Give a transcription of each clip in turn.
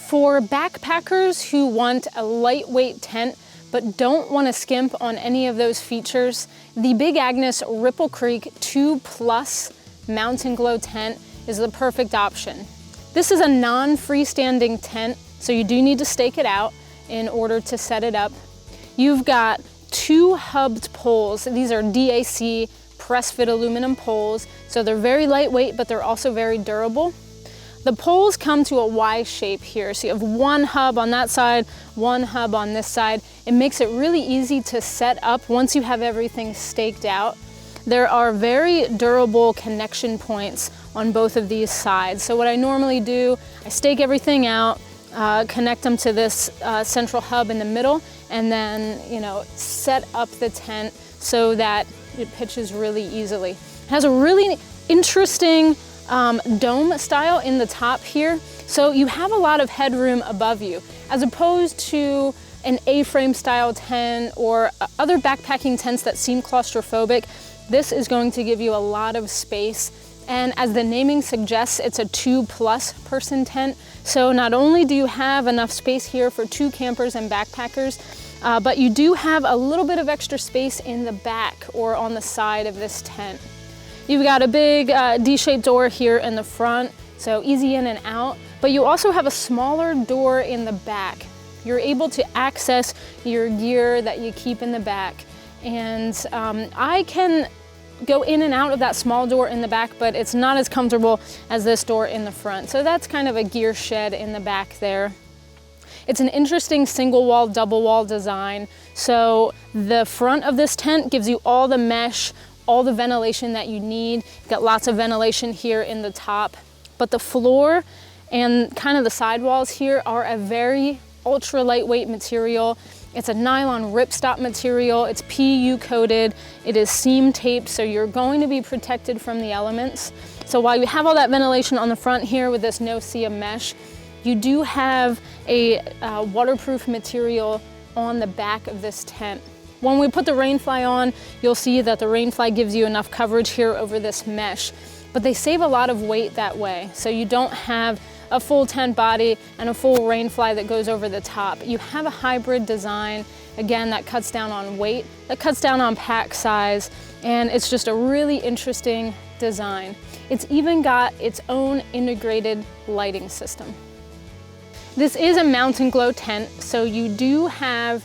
For backpackers who want a lightweight tent but don't want to skimp on any of those features, the Big Agnes Ripple Creek 2 Plus mtnGLO tent is the perfect option. This is a non-freestanding tent, so you do need to stake it out in order to set it up. You've got 2 hubbed poles. These are DAC press fit aluminum poles, so they're very lightweight, but they're also very durable. The poles come to a Y shape here, so you have 1 hub on that side, 1 hub on this side. It makes it really easy to set up once you have everything staked out. There are very durable connection points on both of these sides. So what I normally do, I stake everything out, connect them to this central hub in the middle, and then, set up the tent so that it pitches really easily. It has a really interesting dome style in the top here, so you have a lot of headroom above you, as opposed to an A-frame style tent or other backpacking tents that seem claustrophobic. This is going to give you a lot of space, and as the naming suggests, it's a 2 plus person tent, so not only do you have enough space here for 2 campers and backpackers, but you do have a little bit of extra space in the back or on the side of this tent. You've got a big D-shaped door here in the front, so easy in and out, but you also have a smaller door in the back. You're able to access your gear that you keep in the back, and I can go in and out of that small door in the back, but it's not as comfortable as this door in the front. So that's kind of a gear shed in the back there. It's an interesting single wall, double wall design. So the front of this tent gives you all the mesh, all the ventilation that you need. You've got lots of ventilation here in the top, but the floor and kind of the sidewalls here are a very ultra lightweight material. It's a nylon ripstop material. It's PU coated. It is seam taped, so you're going to be protected from the elements. So while you have all that ventilation on the front here with this no-see mesh, you do have a waterproof material on the back of this tent. When we put the Rainfly on, you'll see that the Rainfly gives you enough coverage here over this mesh, but they save a lot of weight that way. So you don't have a full tent body and a full Rainfly that goes over the top. You have a hybrid design, again, that cuts down on weight, that cuts down on pack size, and it's just a really interesting design. It's even got its own integrated lighting system. This is a mtnGLO tent, so you do have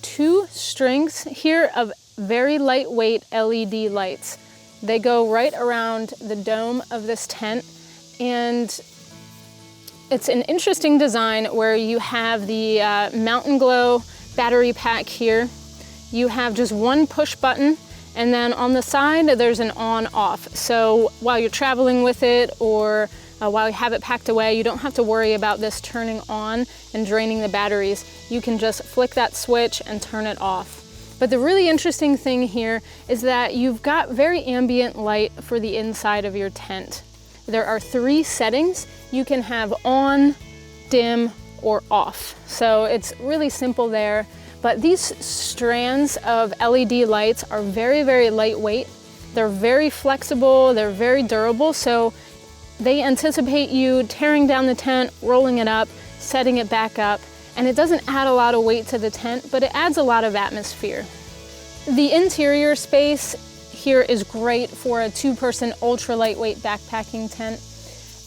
2 strings here of very lightweight LED lights. They go right around the dome of this tent, and it's an interesting design where you have the mtnGLO battery pack here. You have just 1 push button, and then on the side there's an on-off. So while you're traveling with it or while you have it packed away, you don't have to worry about this turning on and draining the batteries. You can just flick that switch and turn it off. But the really interesting thing here is that you've got very ambient light for the inside of your tent. There are 3 settings. You can have on, dim, or off. So it's really simple there. But these strands of LED lights are very, very lightweight. They're very flexible, they're very durable, so they anticipate you tearing down the tent, rolling it up, setting it back up, and it doesn't add a lot of weight to the tent, but it adds a lot of atmosphere. The interior space here is great for a 2-person ultra lightweight backpacking tent.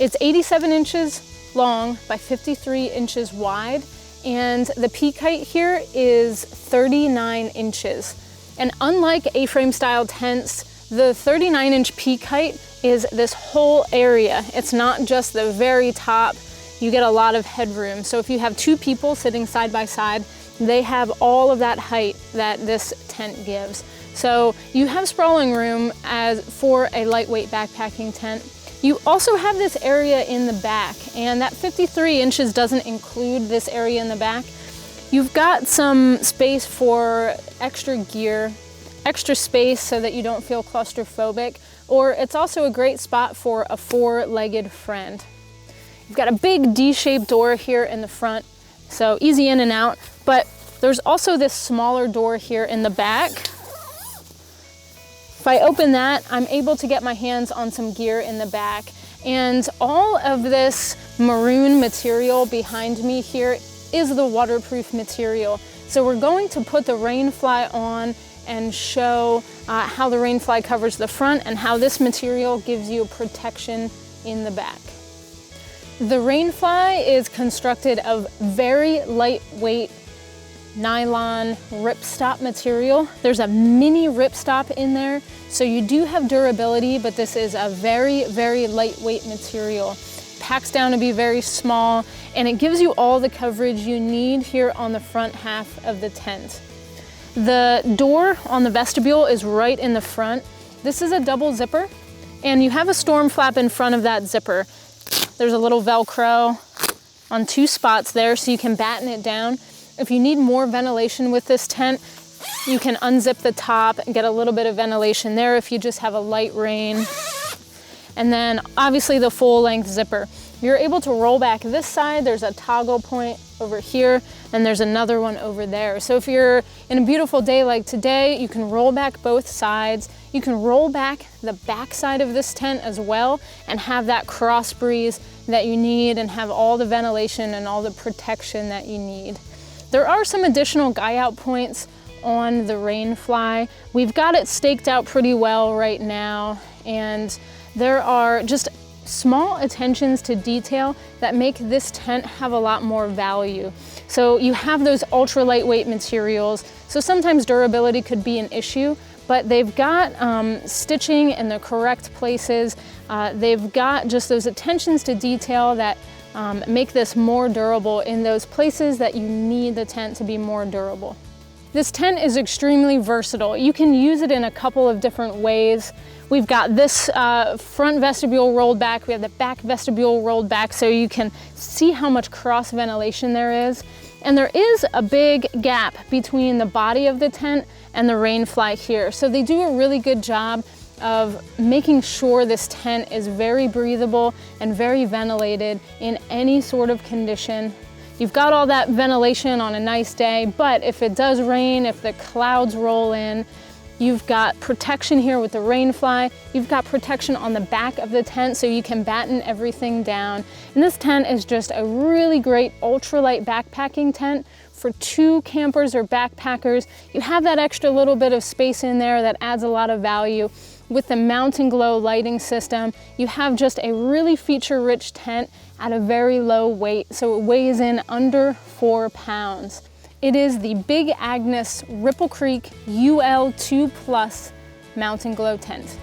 It's 87 inches long by 53 inches wide, and the peak height here is 39 inches. And unlike A-frame style tents, the 39-inch peak height is this whole area. It's not just the very top. You get a lot of headroom. So if you have 2 people sitting side by side, they have all of that height that this tent gives. So you have sprawling room for a lightweight backpacking tent. You also have this area in the back, and that 53 inches doesn't include this area in the back. You've got some space for extra gear, extra space so that you don't feel claustrophobic, or it's also a great spot for a 4-legged friend. You've got a big D-shaped door here in the front, so easy in and out, but there's also this smaller door here in the back. If I open that, I'm able to get my hands on some gear in the back, and all of this maroon material behind me here is the waterproof material. So we're going to put the Rainfly on and show how the Rainfly covers the front and how this material gives you protection in the back. The Rainfly is constructed of very lightweight nylon ripstop material. There's a mini ripstop in there, so you do have durability, but this is a very, very lightweight material. Packs down to be very small, and it gives you all the coverage you need here on the front half of the tent. The door on the vestibule is right in the front. This is a double zipper, and you have a storm flap in front of that zipper. There's a little Velcro on 2 spots there, so you can batten it down. If you need more ventilation with this tent, you can unzip the top and get a little bit of ventilation there if you just have a light rain. And then obviously the full length zipper. You're able to roll back this side. There's a toggle point over here, and there's another one over there. So if you're in a beautiful day like today, you can roll back both sides. You can roll back the back side of this tent as well and have that cross breeze that you need and have all the ventilation and all the protection that you need. There are some additional guy out points on the Rainfly. We've got it staked out pretty well right now, and there are just small attentions to detail that make this tent have a lot more value. So you have those ultra lightweight materials, so sometimes durability could be an issue, but they've got stitching in the correct places. They've got just those attentions to detail that make this more durable in those places that you need the tent to be more durable. This tent is extremely versatile. You can use it in a couple of different ways. We've got this front vestibule rolled back. We have the back vestibule rolled back, so you can see how much cross ventilation there is. And there is a big gap between the body of the tent and the Rainfly here. So they do a really good job of making sure this tent is very breathable and very ventilated in any sort of condition. You've got all that ventilation on a nice day, but if it does rain, if the clouds roll in, you've got protection here with the Rainfly. You've got protection on the back of the tent so you can batten everything down. And this tent is just a really great ultralight backpacking tent for 2 campers or backpackers. You have that extra little bit of space in there that adds a lot of value. With the mtnGLO lighting system, you have just a really feature-rich tent at a very low weight, so it weighs in under 4 pounds. It is the Big Agnes Ripple Creek UL2 Plus mtnGLO tent.